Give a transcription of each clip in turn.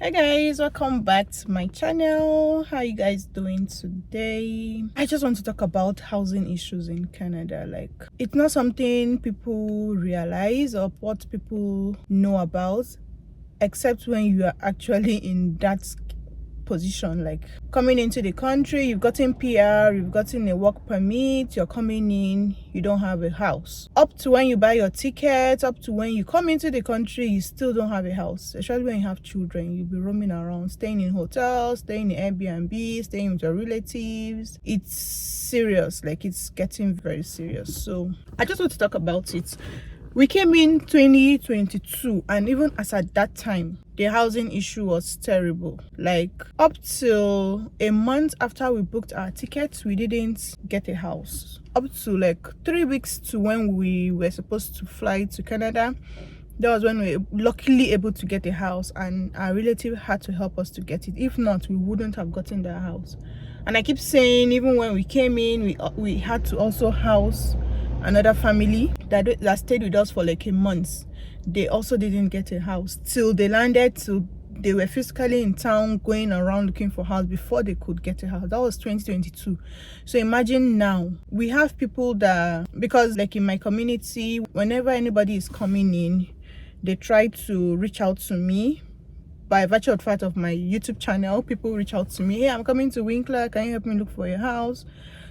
Hi guys, welcome back to my channel. How you guys doing today? I just want to talk about housing issues in Canada. Like, it's not something people realize or what people know about, except when you are actually in that position. Like, coming into the country, you've gotten PR, you've gotten a work permit, you're coming in, you don't have a house. Up to when you buy your ticket, up to when you come into the country, you still don't have a house. Especially when you have children, you'll be roaming around, staying in hotels, staying in Airbnb, staying with your relatives. It's serious. Like, it's getting very serious. So I just want to talk about it. We came in 2022, and even as at that time, the housing issue was terrible. Like, up till a month after we booked our tickets, we didn't get a house. Up to like 3 weeks to when we were supposed to fly to Canada, that was when we were luckily able to get a house, and our relative had to help us to get it. If not, we wouldn't have gotten that house. And I keep saying, even when we came in, we had to also house another family that stayed with us for like a month. They also didn't get a house till they landed, till they were physically in town going around looking for a house before they could get a house. That was 2022. So imagine now, we have people that, because like in my community, whenever anybody is coming in, they try to reach out to me. By virtue of the fact of my YouTube channel, people reach out to me, hey, I'm coming to Winkler, can you help me look for a house?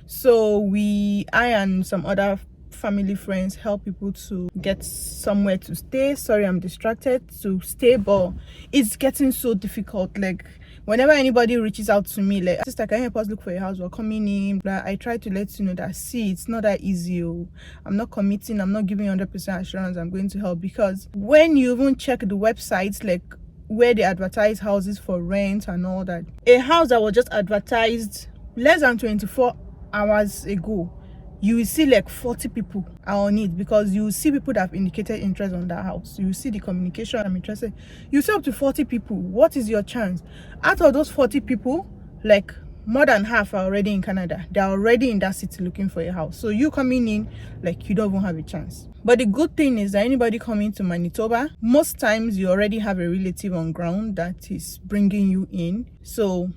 So I and some other family friends help people to get somewhere to stay. Sorry, I'm distracted. To stay, but it's getting so difficult. Like, whenever anybody reaches out to me, like, sister, can you help us look for a house? We're coming in. I try to let you know that, see, it's not that easy. I'm not committing, I'm not giving 100% assurance I'm going to help, because when you even check the websites, like where they advertise houses for rent and all that, a house that was just advertised less than 24 hours ago, you will see like 40 people are on it, because you will see people that have indicated interest on that house. You will see the communication, I'm interested. You see up to 40 people. What is your chance? Out of those 40 people, like more than half are already in Canada. They're already in that city looking for a house. So you coming in, like, you don't even have a chance. But the good thing is that anybody coming to Manitoba, most times you already have a relative on ground that is bringing you in. So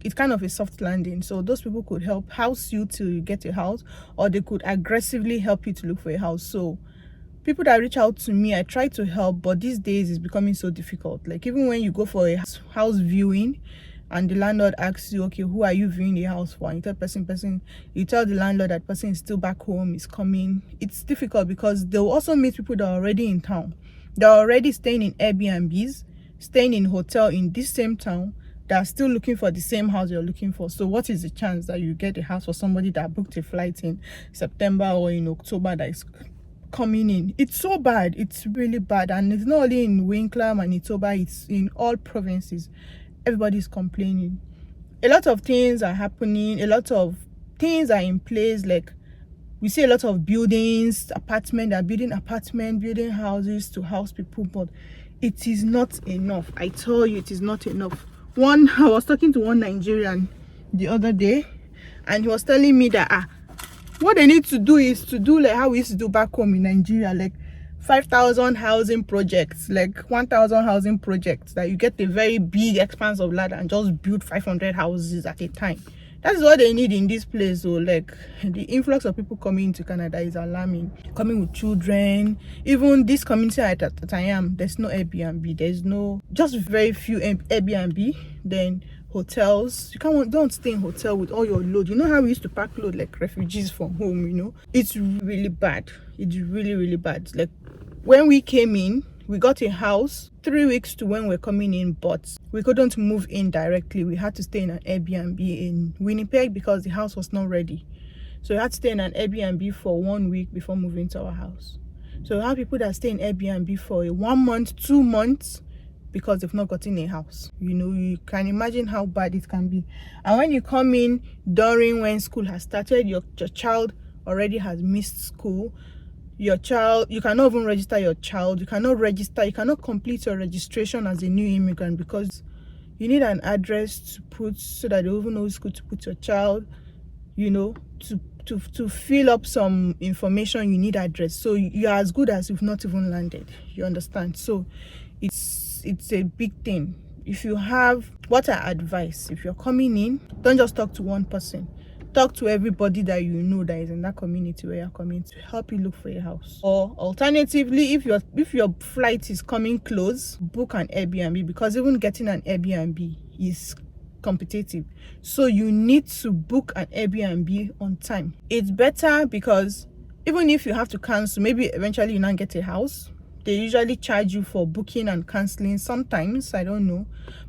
it's kind of a soft landing. So those people could help house you till you get a house, or they could aggressively help you to look for a house. So people that reach out to me, I try to help, but these days it's becoming so difficult. Like, even when you go for a house viewing and the landlord asks you, okay, who are you viewing the house for? And you tell person, you tell the landlord that person is still back home, is coming. It's difficult because they'll also meet people that are already in town. They're already staying in Airbnbs, staying in hotel in this same town, that are still looking for the same house you're looking for. So what is the chance that you get a house for somebody that booked a flight in September or in October that is coming in? It's so bad. It's really bad. And it's not only in Winkler, Manitoba, it's in all provinces. Everybody's complaining. A lot of things are happening. A lot of things are in place. Like, we see a lot of buildings, apartment, they're building apartment, building houses to house people, but it is not enough. I tell you, it is not enough. I was talking to one Nigerian the other day, and he was telling me that what they need to do is to do like how we used to do back home in Nigeria, like 5,000 housing projects, like 1,000 housing projects, that you get a very big expanse of land and just build 500 houses at a time. That's what they need in this place. So like, the influx of people coming into Canada is alarming. Coming with children. Even this community that I am, there's no Airbnb. There's no, just very few Airbnb. Then hotels. You don't stay in hotel with all your load. You know how we used to pack load like refugees from home, you know? It's really bad. It's really, really bad. Like, when we came in, we got a house 3 weeks to when we're coming in, but we couldn't move in directly. We had to stay in an Airbnb in Winnipeg because the house was not ready. So we had to stay in an Airbnb for 1 week before moving to our house. So we have people that stay in Airbnb for 1 month, 2 months, because they've not gotten a house. You know, you can imagine how bad it can be. And when you come in during when school has started, your child already has missed school. Your child, you cannot even register your child. You cannot complete your registration as a new immigrant, because you need an address to put so that they even know which school to put your child. You know, to fill up some information, you need address. So you're as good as you've not even landed. You understand? So it's a big thing. if you have, what I advise, if you're coming in, don't just talk to one person. Talk to everybody that you know that is in that community where you're coming to help you look for a house. Or alternatively, if your flight is coming close, book an Airbnb, because even getting an Airbnb is competitive. So you need to book an Airbnb on time. It's better because even if you have to cancel, maybe eventually you not get a house, they usually charge you for booking and canceling sometimes, I don't know,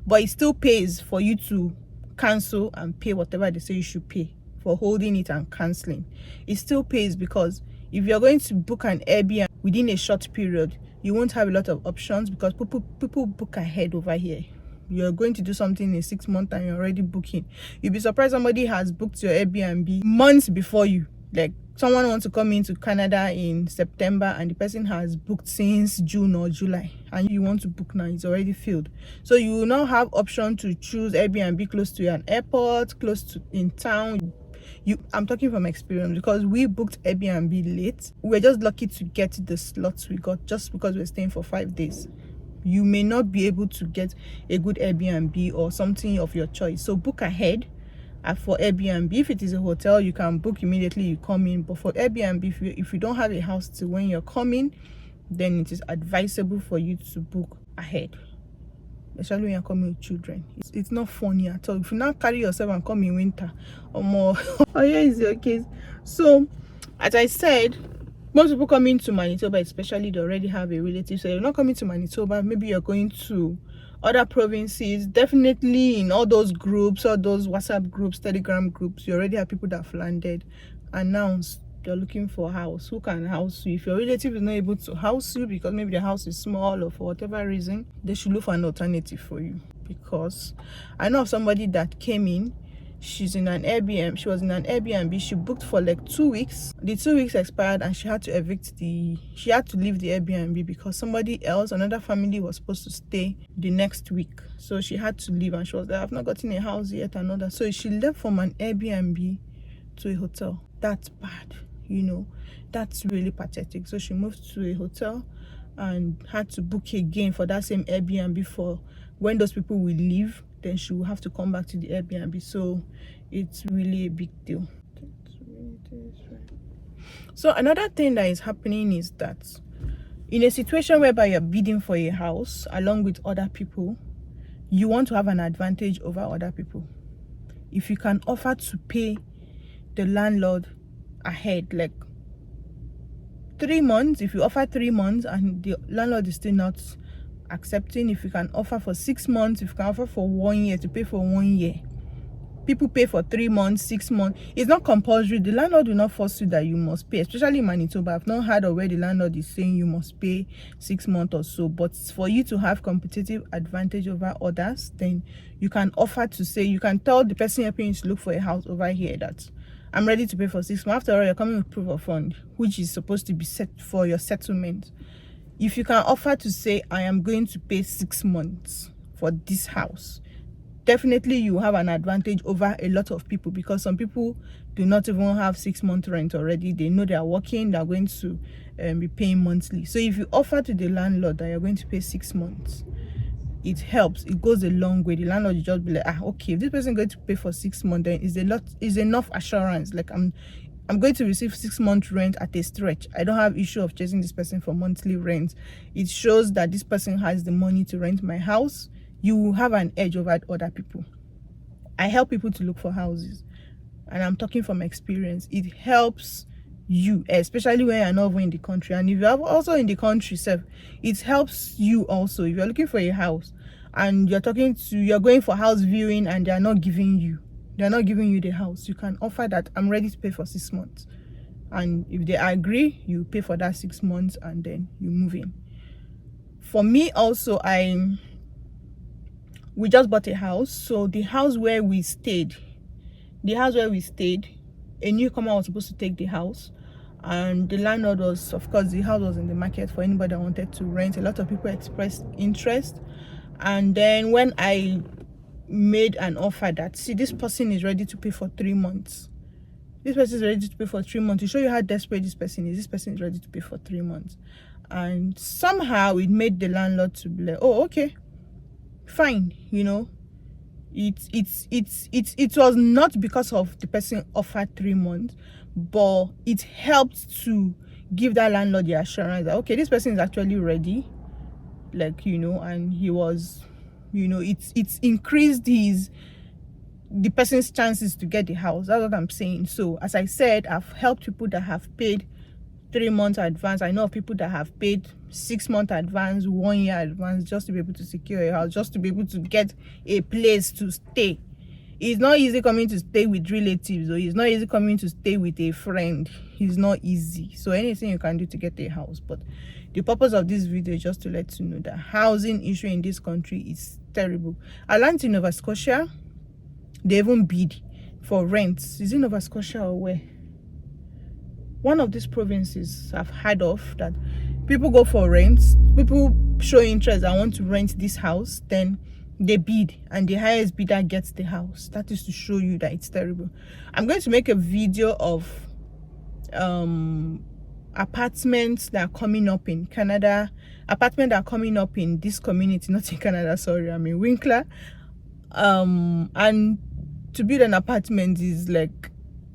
but it still pays for you to cancel and pay whatever they say you should pay for holding it and canceling. It still pays, because if you're going to book an Airbnb within a short period, you won't have a lot of options, because people book ahead over here. You're going to do something in 6 months and you're already booking. You'll be surprised somebody has booked your Airbnb months before you. Like, someone wants to come into Canada in September and the person has booked since June or July, and you want to book now, it's already filled. So you will now have option to choose Airbnb close to an airport, close to in town. I'm talking from experience, because we booked Airbnb late. We're just lucky to get the slots we got just because we're staying for 5 days. You may not be able to get a good Airbnb or something of your choice, so book ahead. For Airbnb, if it is a hotel, you can book immediately you come in, but for Airbnb, if you don't have a house to when you're coming, then it is advisable for you to book ahead, especially when you're coming with children. It's not funny at all. If you now carry yourself and come in winter or more, oh yeah, is your case. So as I said, most people coming to Manitoba, especially, they already have a relative. So you're not coming to Manitoba, maybe you're going to other provinces. Definitely in all those groups, all those WhatsApp groups, Telegram groups, you already have people that have landed, announced you're looking for a house. Who can house you? If your relative is not able to house you because maybe the house is small or for whatever reason, they should look for an alternative for you. Because I know of somebody that came in, she was in an Airbnb. She booked for like 2 weeks. The 2 weeks expired and she had to she had to leave the Airbnb because somebody else, another family, was supposed to stay the next week. So she had to leave, and she was like, I've not gotten a house yet, another. So she left from an Airbnb to a hotel. That's bad, you know. That's really pathetic. So she moved to a hotel and had to book again for that same Airbnb for when those people will leave. Then she will have to come back to the Airbnb. So it's really a big deal. So another thing that is happening is that in a situation whereby you're bidding for a house along with other people, you want to have an advantage over other people. If you can offer to pay the landlord ahead, like 3 months, if you offer 3 months and the landlord is still not accepting, if you can offer for 6 months, if you can offer for 1 year, to pay for 1 year. People pay for 3 months, 6 months. It's not compulsory. The landlord will not force you that you must pay, especially in Manitoba. I've not heard of where the landlord is saying you must pay 6 months or so. But for you to have competitive advantage over others, then you can offer to say, you can tell the person helping you to look for a house over here that I'm ready to pay for 6 months. After all, you're coming with proof of fund, which is supposed to be set for your settlement. If you can offer to say, I am going to pay 6 months for this house, definitely you have an advantage over a lot of people, because some people do not even have 6 month rent already. They know they are working, they're going to be paying monthly. So if you offer to the landlord that you're going to pay 6 months, it helps. It goes a long way. The landlord will just be like, okay, if this person is going to pay for 6 months, then is enough assurance. Like I'm going to receive 6 months rent at a stretch. I don't have issue of chasing this person for monthly rent. It shows that this person has the money to rent my house. You will have an edge over other people. I help people to look for houses, and I'm talking from experience. It helps you, especially when you're not even in the country. And if you're also in the country, it helps you also. If you're looking for a house and you're going for house viewing and they're not giving you the house, you can offer that I'm ready to pay for 6 months, and if they agree, you pay for that 6 months and then you move in. For me also, we just bought a house. So the house where we stayed, a newcomer was supposed to take the house, and the landlord was, of course, the house was in the market for anybody that wanted to rent. A lot of people expressed interest, and then when I made an offer that, see, this person is ready to pay for 3 months, this person is ready to pay for 3 months, to show you how desperate this person is ready to pay for 3 months. And somehow it made the landlord to be like, oh, okay, fine. It was not because of the person offered 3 months, but it helped to give that landlord the assurance that okay, this person is actually ready, and he was, it's increased the person's chances to get the house. That's what I'm saying. So as I said, I've helped people that have paid 3 months advance. I know of people that have paid 6 month advance, 1 year advance, just to be able to secure a house, just to be able to get a place to stay. It's not easy coming to stay with relatives, or it's not easy coming to stay with a friend. It's not easy. So anything you can do to get a house. But the purpose of this video is just to let you know that housing issue in this country is terrible. I learned in Nova Scotia, they even bid for rents. Is it Nova Scotia or where? One of these provinces I've heard of, that people go for rents. People show interest and want to rent this house, then they bid, and the highest bidder gets the house. That is to show you that it's terrible. I'm going to make a video of apartments that are coming up in Canada, apartments that are coming up in this community, not in Canada, sorry, I'm in Winkler. And to build an apartment is like,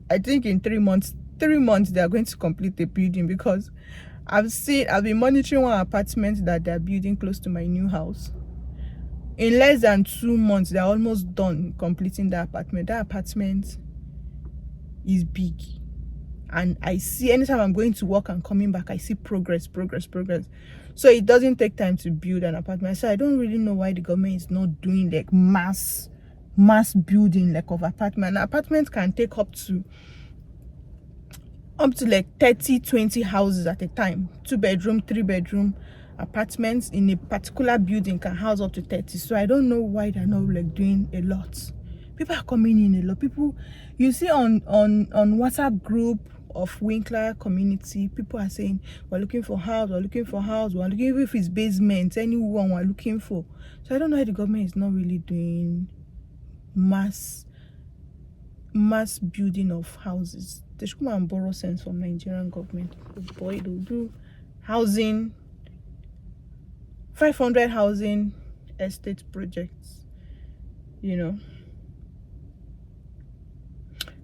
I think in 3 months they are going to complete the building, because I've been monitoring one apartment that they're building close to my new house. In less than 2 months, they're almost done completing the apartment. That apartment is big, and I see, anytime I'm going to work and coming back, I see progress. So it doesn't take time to build an apartment. So I don't really know why the government is not doing like mass building like of apartment. An apartment can take up to like 30-20 houses at a time. 2-bedroom, 3-bedroom apartments in a particular building can house up to 30. So I don't know why they're not like doing a lot. People are coming in a lot. People, you see on WhatsApp group of Winkler community, people are saying we're looking for house, we're looking even if it's basement, anyone we're looking for. So I don't know why the government is not really doing mass building of houses. They should come and borrow sense from Nigerian government. Boy, they'll do housing, 500 housing estate projects,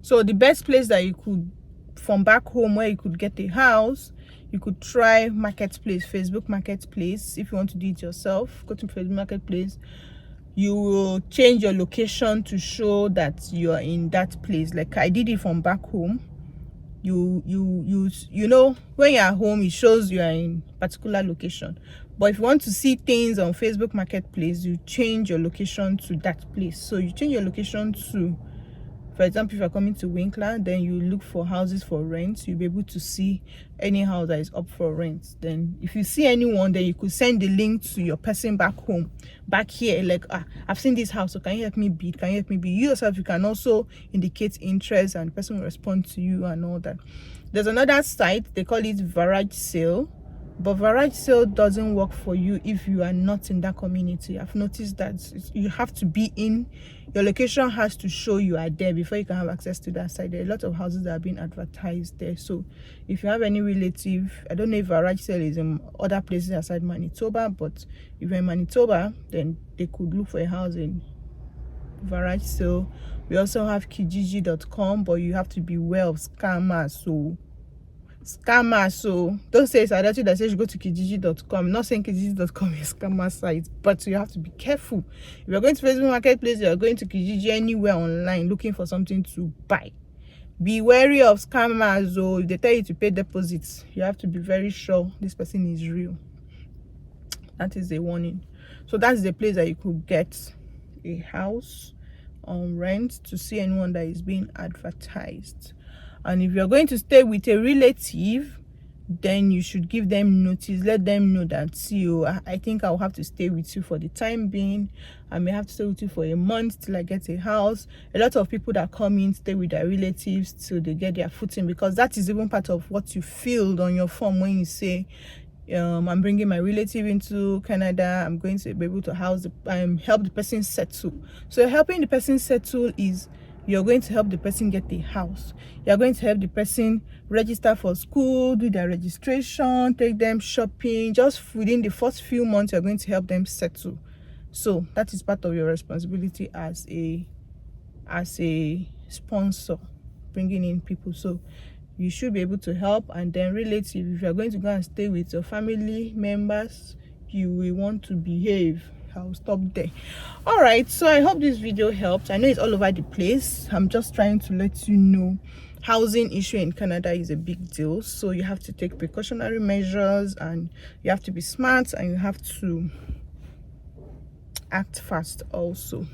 So the best place that you could, from back home where you could get a house, you could try Marketplace, Facebook Marketplace. If you want to do it yourself, go to Facebook Marketplace. You will change your location to show that you are in that place. Like I did it from back home. You know, when you're at home, it shows you are in a particular location. But if you want to see things on Facebook Marketplace, you change your location to that place. So you change your location to, for example, if you're coming to Winkler, then you look for houses for rent. You'll be able to see any house that is up for rent. Then if you see anyone, then you could send the link to your person back home, back here, like, I've seen this house, so can you help me bid? Can you help me bid? You yourself, you can also indicate interest, and the person will respond to you and all that. There's another site, they call it Garage Sale. But garage sale doesn't work for you if you are not in that community. I've noticed that you have to be in, your location has to show you are there before you can have access to that site. There are a lot of houses that are being advertised there. So if you have any relative, I don't know if garage sale is in other places aside Manitoba, but if you're in Manitoba, then they could look for a house in garage sale. We also have kijiji.com, but you have to be aware of scammers. So don't say it's identity that says you go to kijiji.com. I'm not saying kijiji.com is scammer site, but you have to be careful. If you're going to Facebook Marketplace, you're going to Kijiji, anywhere online looking for something to buy, be wary of scammers. Or if they tell you to pay deposits, you have to be very sure this person is real. That is a warning. So that's the place that you could get a house on rent, to see anyone that is being advertised. And if you're going to stay with a relative, then you should give them notice. Let them know that, see, I think I'll have to stay with you for the time being. I may have to stay with you for a month till I get a house. A lot of people that come in stay with their relatives till they get their footing, because that is even part of what you filled on your form when you say, I'm bringing my relative into Canada. I'm going to be able to help the person settle. So helping the person settle is, you're going to help the person get a house. You're going to help the person register for school, do their registration, take them shopping. Just within the first few months, you're going to help them settle. So that is part of your responsibility as a sponsor, bringing in people. So you should be able to help. And then relative, if you're going to go and stay with your family members, you will want to behave. I'll stop there. All right, so I hope this video helped. I know it's all over the place. I'm just trying to let you know housing issue in Canada is a big deal, so you have to take precautionary measures, and you have to be smart, and you have to act fast also.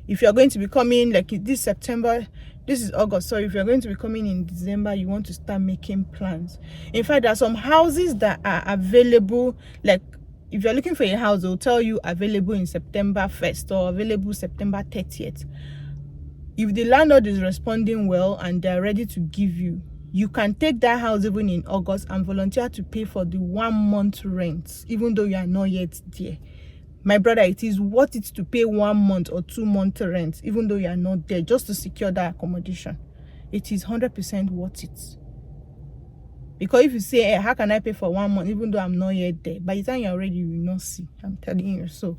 If you're going to be coming like this September, this is August, so if you're going to be coming in December, you want to start making plans. In fact, there are some houses that are available, like if you're looking for a house, they'll tell you available in September 1st or available September 30th. If the landlord is responding well and they're ready to give you, you can take that house even in August and volunteer to pay for the 1 month rent, even though you are not yet there. My brother, it is worth it to pay 1 month or 2 month rent, even though you are not there, just to secure that accommodation. It is 100% worth it. Because if you say, hey, how can I pay for 1 month even though I'm not yet there? By the time you're ready, you will not see. I'm telling you. So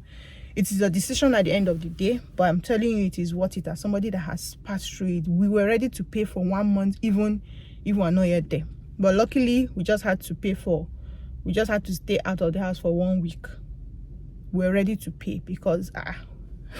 it is a decision at the end of the day, but I'm telling you, it is worth it. As somebody that has passed through it, we were ready to pay for 1 month even if we are not yet there. But luckily, we just had to stay out of the house for 1 week. We're ready to pay because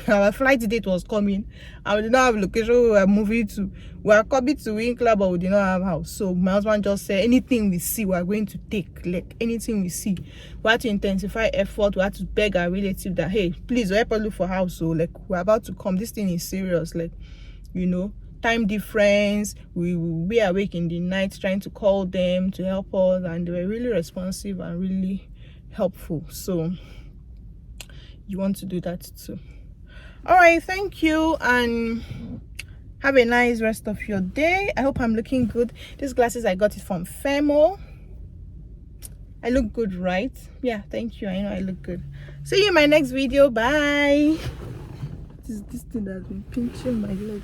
our flight date was coming and we did not have location we were moving to. We are coming to Winkler, but we did not have house. So my husband just said, anything we see, we are going to take. Like anything we see. We had to intensify effort. We had to beg our relative that, hey, please help us look for house. So like, we're about to come. This thing is serious. Like, you know, time difference. We will be awake in the night trying to call them to help us, and they were really responsive and really helpful. So you want to do that too. All right, thank you, and have a nice rest of your day. I hope I'm looking good. These glasses, I got it from Femo. I look good, right? Yeah, thank you. I know I look good. See you in my next video. Bye. This thing that's been pinching my leg.